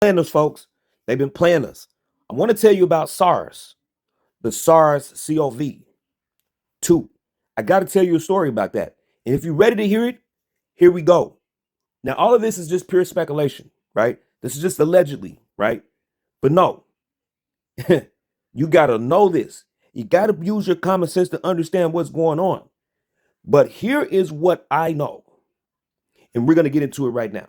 Playing us, folks. They've been playing us. I want to tell you about SARS, the SARS-CoV-2. I got to tell you a story about that. And if you're ready to hear it, here we go. Now, all of this is just pure speculation, right? This is just allegedly, right? But no, you got to know this. You got to use your common sense to understand what's going on. But here is what I know. And we're going to get into it right now.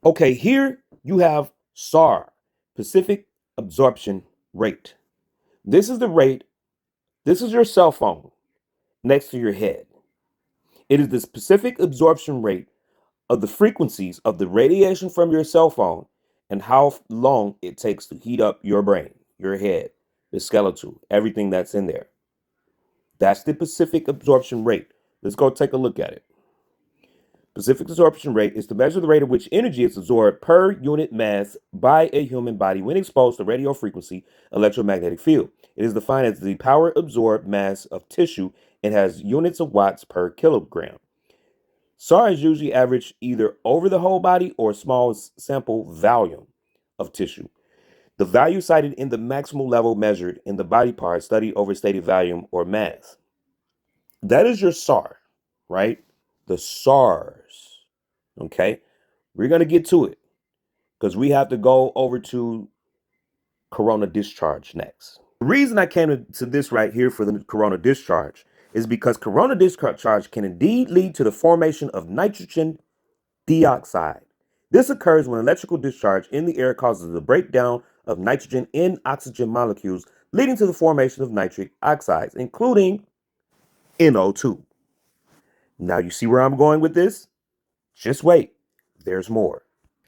Okay, here you have SAR, Pacific Absorption Rate. This is the rate, this is your cell phone next to your head. It is the specific absorption rate of the frequencies of the radiation from your cell phone and how long it takes to heat up your brain, your head, the skeletal, everything that's in there. That's the Pacific absorption rate. Let's go take a look at it. Pacific absorption rate is to measure the rate at which energy is absorbed per unit mass by a human body when exposed to radio frequency electromagnetic field. It is defined as the power absorbed mass of tissue and has units of watts per kilogram. SAR is usually averaged either over the whole body or a small sample volume of tissue. The value cited in the maximal level measured in the body part studied over stated volume or mass. That is your SAR, right? The SARS. Okay, we're going to get to it because we have to go over to corona discharge next. The reason I came to this right here for the corona discharge is because corona discharge can indeed lead to the formation of nitrogen dioxide. This occurs when electrical discharge in the air causes the breakdown of nitrogen in oxygen molecules, leading to the formation of nitric oxides, including NO2. Now you see where I'm going with this? Just wait, there's more.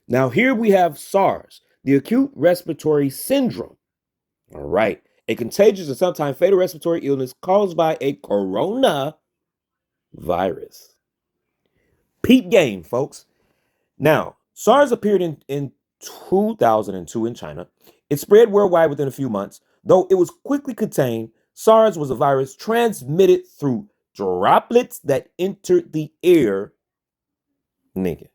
Now here we have SARS, the acute respiratory syndrome. All right, a contagious and sometimes fatal respiratory illness caused by a coronavirus. Peep game, folks. Now, SARS appeared in 2002 in China. It spread worldwide within a few months. Though it was quickly contained, SARS was a virus transmitted through droplets that entered the air. Nigga.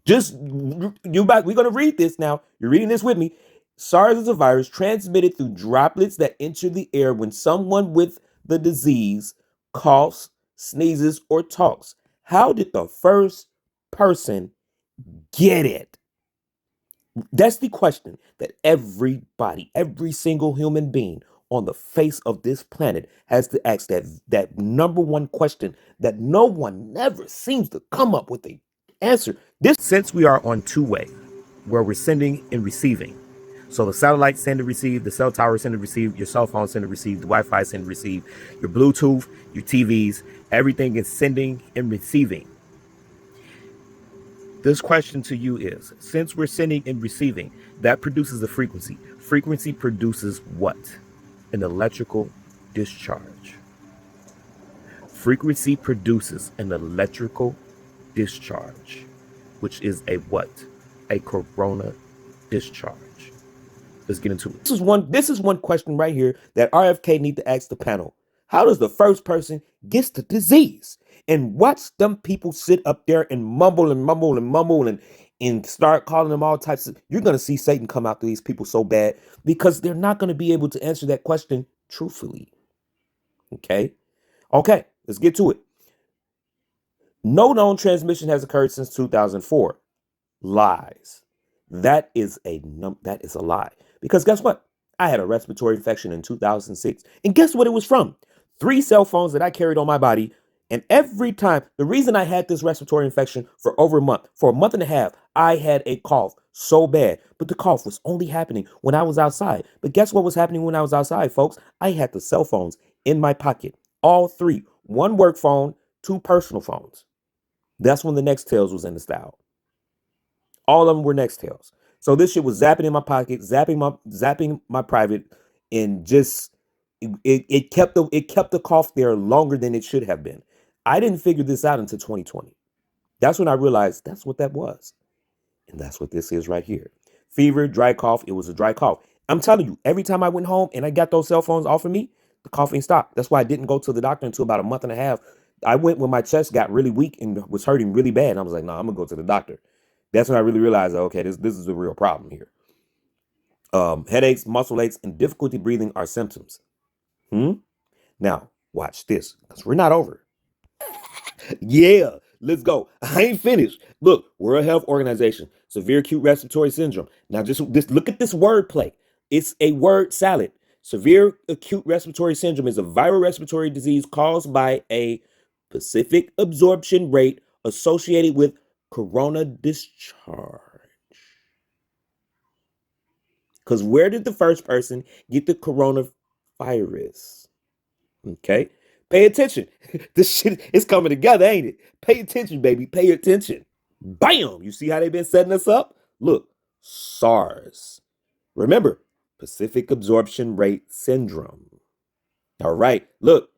We're gonna read this now. You're reading this with me. SARS is a virus transmitted through droplets that enter the air when someone with the disease coughs, sneezes, or talks. How did the first person get it? That's the question that everybody, every single human being on the face of this planet has to ask, that number one question that no one never seems to come up with a answer. This, since we are on two-way, where we're sending and receiving. So the satellite send and receive, the cell tower send and receive, your cell phone send and receive, the Wi-Fi send and receive, your Bluetooth, your TVs, everything is sending and receiving. This question to you is, since we're sending and receiving, that produces a frequency. Frequency produces what? An electrical discharge. Frequency produces an electrical discharge, which is a what? A corona discharge. Let's get into it. This is one question right here that RFK need to ask the panel. How does the first person get the disease? And watch them people sit up there and mumble and mumble and mumble and start calling them all types of. You're going to see Satan come out to these people so bad because they're not going to be able to answer that question truthfully. Okay, let's get to it. No known transmission has occurred since 2004. Lies. That is a lie. Because guess what? I had a respiratory infection in 2006. And guess what it was from? 3 cell phones that I carried on my body. And every time, the reason I had this respiratory infection for over a month, for a month and a half, I had a cough so bad. But the cough was only happening when I was outside. But guess what was happening when I was outside, folks? I had the cell phones in my pocket. All 3. 1 work phone, 2 personal phones. That's when the Nextels was in the style. All of them were Nextels. So this shit was zapping in my pocket, zapping my private, and just it kept the cough there longer than it should have been. I didn't figure this out until 2020. That's when I realized that's what that was. And that's what this is right here. Fever, dry cough. It was a dry cough. I'm telling you, every time I went home and I got those cell phones off of me, the coughing stopped. That's why I didn't go to the doctor until about a month and a half. I went when my chest got really weak and was hurting really bad. And I was like, no, I'm going to go to the doctor. That's when I really realized, okay, this is a real problem here. Headaches, muscle aches, and difficulty breathing are symptoms. Now, watch this, because we're not over. Yeah, let's go. I ain't finished. Look, World Health Organization, severe acute respiratory syndrome. Now, just look at this wordplay. It's a word salad. Severe acute respiratory syndrome is a viral respiratory disease caused by a specific absorption rate associated with corona discharge. Because where did the first person get the coronavirus? Okay. Pay attention. This shit is coming together, ain't it? Pay attention, baby. Pay attention. Bam! You see how they've been setting us up? Look, SARS. Remember, Pacific Absorption Rate Syndrome. All right. Look,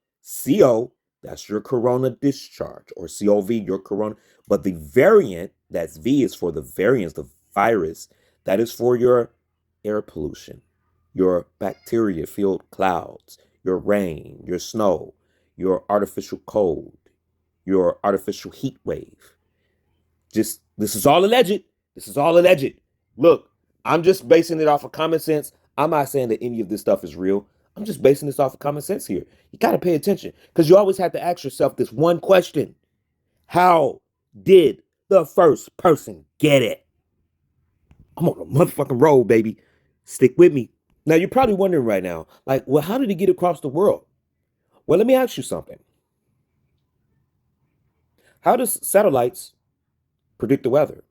CO, that's your corona discharge, or COV, your corona. But the variant, that's V, is for the variants, the virus. That is for your air pollution, your bacteria filled clouds, your rain, your snow, your artificial cold, your artificial heat wave. Just, this is all alleged. This is all alleged. Look, I'm just basing it off of common sense. I'm not saying that any of this stuff is real. I'm just basing this off of common sense here. You got to pay attention because you always have to ask yourself this one question: how did the first person get it? I'm on a motherfucking roll, baby. Stick with me. Now, you're probably wondering right now, like, well, how did he get across the world? Well, let me ask you something. How does satellites predict the weather?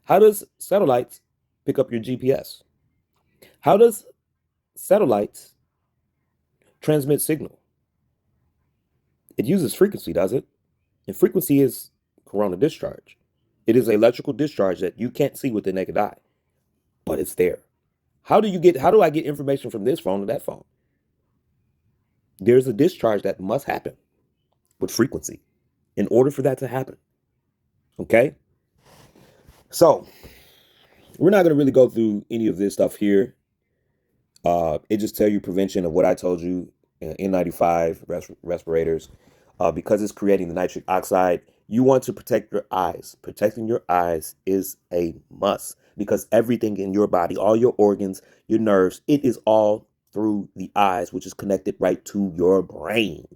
How does satellites pick up your GPS? How does satellites transmit signal? It uses frequency, does it? And frequency is corona discharge. It is electrical discharge that you can't see with the naked eye, but it's there. How do I get information from this phone to that phone? There's a discharge that must happen with frequency in order for that to happen. Okay? So, we're not going to really go through any of this stuff here. It just tell you prevention of what I told you, N95 respirators, because it's creating the nitric oxide. You want to protect your eyes. Protecting your eyes is a must because everything in your body, all your organs, your nerves, it is all through the eyes, which is connected right to your brain,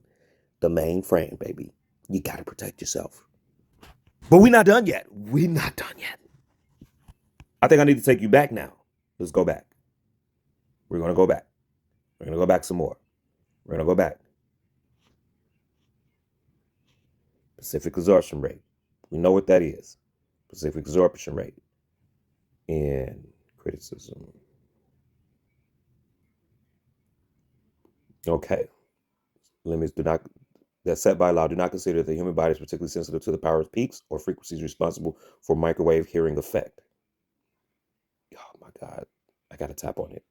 the mainframe, baby. You got to protect yourself. But we're not done yet. We're not done yet. I think I need to take you back now. Let's go back. We're going to go back. We're going to go back some more. We're going to go back. Pacific absorption rate. We know what that is. Pacific absorption rate. And criticism. Okay. Limits do not, that set by law, do not consider that the human body is particularly sensitive to the power of peaks or frequencies responsible for microwave hearing effect. Oh my God. I got to tap on it.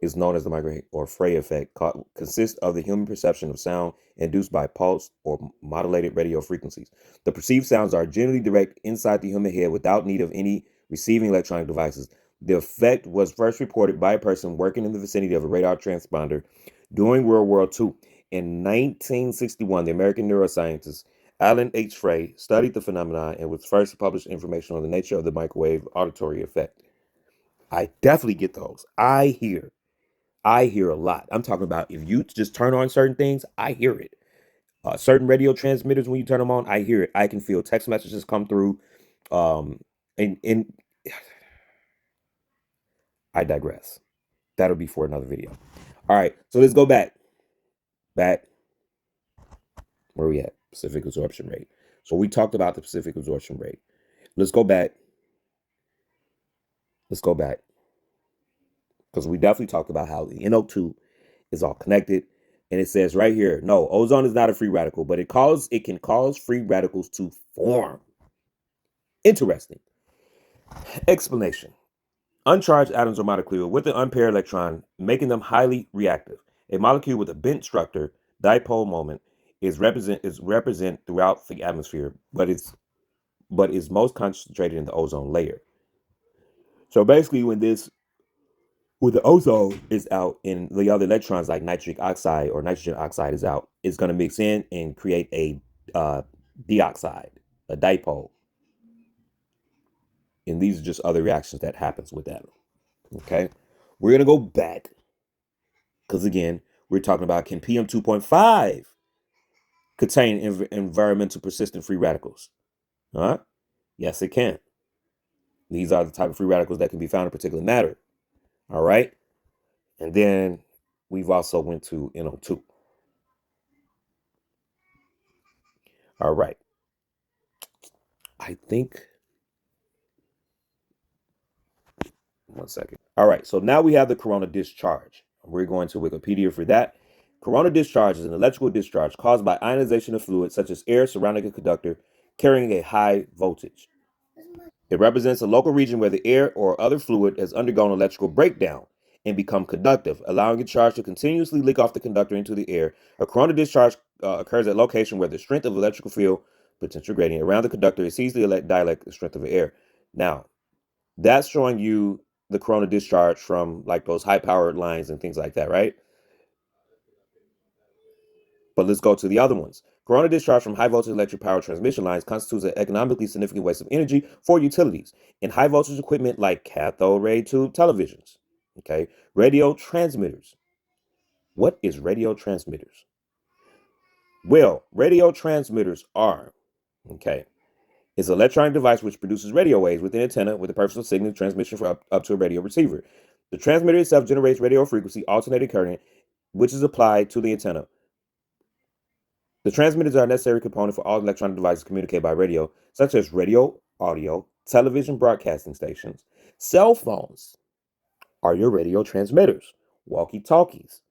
Is known as the microwave or Frey effect, consists of the human perception of sound induced by pulse or modulated radio frequencies. The perceived sounds are generally direct inside the human head without need of any receiving electronic devices. The effect was first reported by a person working in the vicinity of a radar transponder during World War II. In 1961, the American neuroscientist Alan H. Frey studied the phenomenon and was first to publish information on the nature of the microwave auditory effect. I definitely get those. I hear a lot. I'm talking about if you just turn on certain things, I hear it. Certain radio transmitters, when you turn them on, I hear it. I can feel text messages come through. And I digress. That'll be for another video. All right, so let's go back. Back. Where we at? Pacific absorption rate. So we talked about the Pacific absorption rate. Let's go back. Let's go back. Because we definitely talked about how the NO2 is all connected. And it says right here, no, ozone is not a free radical, but it can cause free radicals to form. Interesting. Explanation. Uncharged atoms are molecules with an unpaired electron, making them highly reactive. A molecule with a bent structure, dipole moment, is represent throughout the atmosphere, but is most concentrated in the ozone layer. So basically, when the ozone is out and the other electrons like nitric oxide or nitrogen oxide is out, it's going to mix in and create a dioxide, a dipole. And these are just other reactions that happens with that. Okay. We're going to go back because, again, we're talking about can PM 2.5 contain environmental persistent free radicals? All right. Yes, it can. These are the type of free radicals that can be found in particulate matter. All right. And then we've also went to NO2. All right. I think, one second. All right. So now we have the corona discharge. We're going to Wikipedia for that. Corona discharge is an electrical discharge caused by ionization of fluids such as air surrounding a conductor carrying a high voltage. It represents a local region where the air or other fluid has undergone electrical breakdown and become conductive, allowing a charge to continuously leak off the conductor into the air. A corona discharge occurs at a location where the strength of electrical field potential gradient around the conductor exceeds the dielectric strength of the air. Now, that's showing you the corona discharge from like those high-powered lines and things like that, right? But let's go to the other ones. Corona discharge from high voltage electric power transmission lines constitutes an economically significant waste of energy for utilities in high voltage equipment like cathode ray tube televisions. Okay, radio transmitters. What is radio transmitters? Well, radio transmitters are, okay, is an electronic device which produces radio waves with an antenna with the purpose of signal transmission for up to a radio receiver. The transmitter itself generates radio frequency alternating current, which is applied to the antenna. The transmitters are a necessary component for all electronic devices communicated by radio, such as radio, audio, television broadcasting stations. Cell phones are your radio transmitters, walkie-talkies,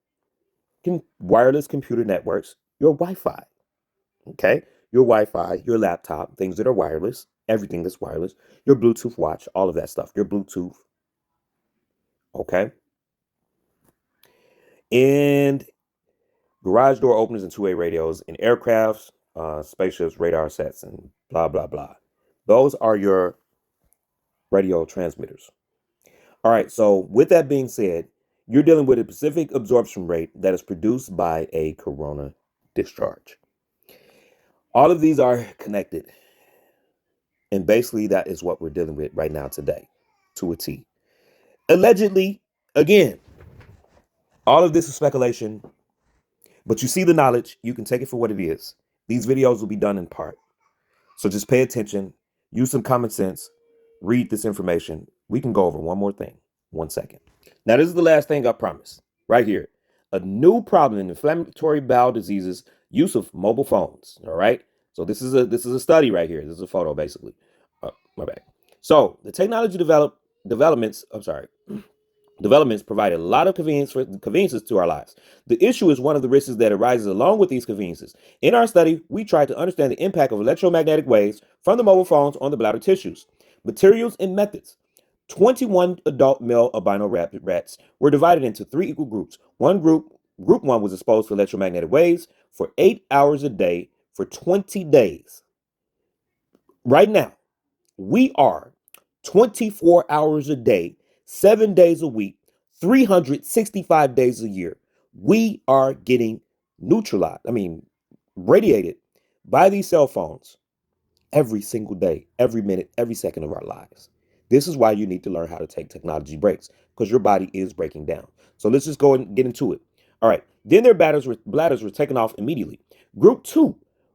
wireless computer networks, your Wi-Fi, okay? Your Wi-Fi, your laptop, things that are wireless, everything that's wireless, your Bluetooth watch, all of that stuff, your Bluetooth, okay? And garage door openers and two-way radios in aircrafts, spaceships, radar sets, and blah, blah, blah. Those are your radio transmitters. All right, so with that being said, you're dealing with a specific absorption rate that is produced by a corona discharge. All of these are connected. And basically, that is what we're dealing with right now today, to a T. Allegedly, again, all of this is speculation, but you see the knowledge, you can take it for what it is. These videos will be done in part. So just pay attention, use some common sense, read this information. We can go over one more thing. 1 second. Now, this is the last thing I promise. Right here. A new problem in inflammatory bowel diseases, use of mobile phones. All right. So this is a study right here. This is a photo, basically. My bad. So the technology developments provide a lot of conveniences to our lives. The issue is one of the risks that arises along with these conveniences. In our study, we tried to understand the impact of electromagnetic waves from the mobile phones on the bladder tissues, materials, and methods. 21 adult male albino rats were divided into 3 equal groups. Group 1 was exposed to electromagnetic waves for 8 hours a day for 20 days. Right now, we are 24 hours a day, 7 days a week, 365 days a year. We are getting radiated by these cell phones every single day, every minute, every second of our lives. This is why you need to learn how to take technology breaks, because your body is breaking down. So let's just go and get into it. All right. Then their bladders were taken off immediately. Group 2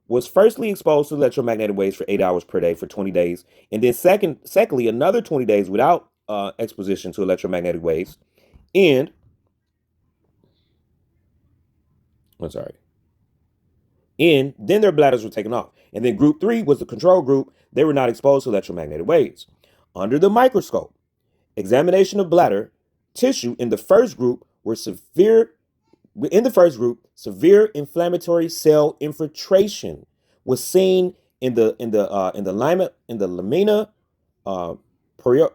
was firstly exposed to electromagnetic waves for 8 hours per day for 20 days. And then secondly, another 20 days without exposition to electromagnetic waves. And then their bladders were taken off. And then group 3 was the control group. They were not exposed to electromagnetic waves. Under the microscope, examination of bladder tissue in the first group severe inflammatory cell infiltration was seen in the lamina propria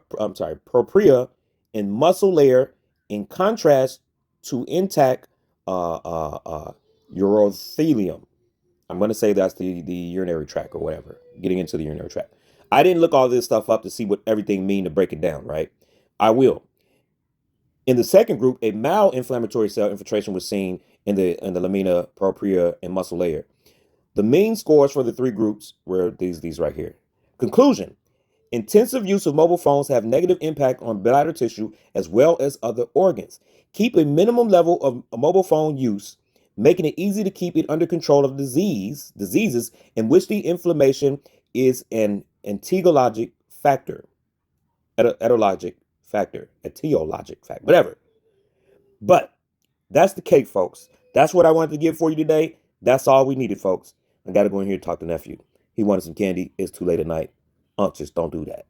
and muscle layer, in contrast to intact urothelium. I'm going to say that's the urinary tract or whatever, getting into the urinary tract. I didn't look all this stuff up to see what everything mean to break it down, right? I will. In the second group, a mild inflammatory cell infiltration was seen in the lamina propria and muscle layer. The mean scores for the 3 groups were these right here. Conclusion: Intensive use of mobile phones have negative impact on bladder tissue as well as other organs. Keep a minimum level of mobile phone use, making it easy to keep it under control of diseases in which the inflammation is an etiologic factor, whatever. But that's the cake, folks. That's what I wanted to give for you today. That's all we needed, folks. I got to go in here and talk to nephew. He wanted some candy. It's too late at night. Just don't do that.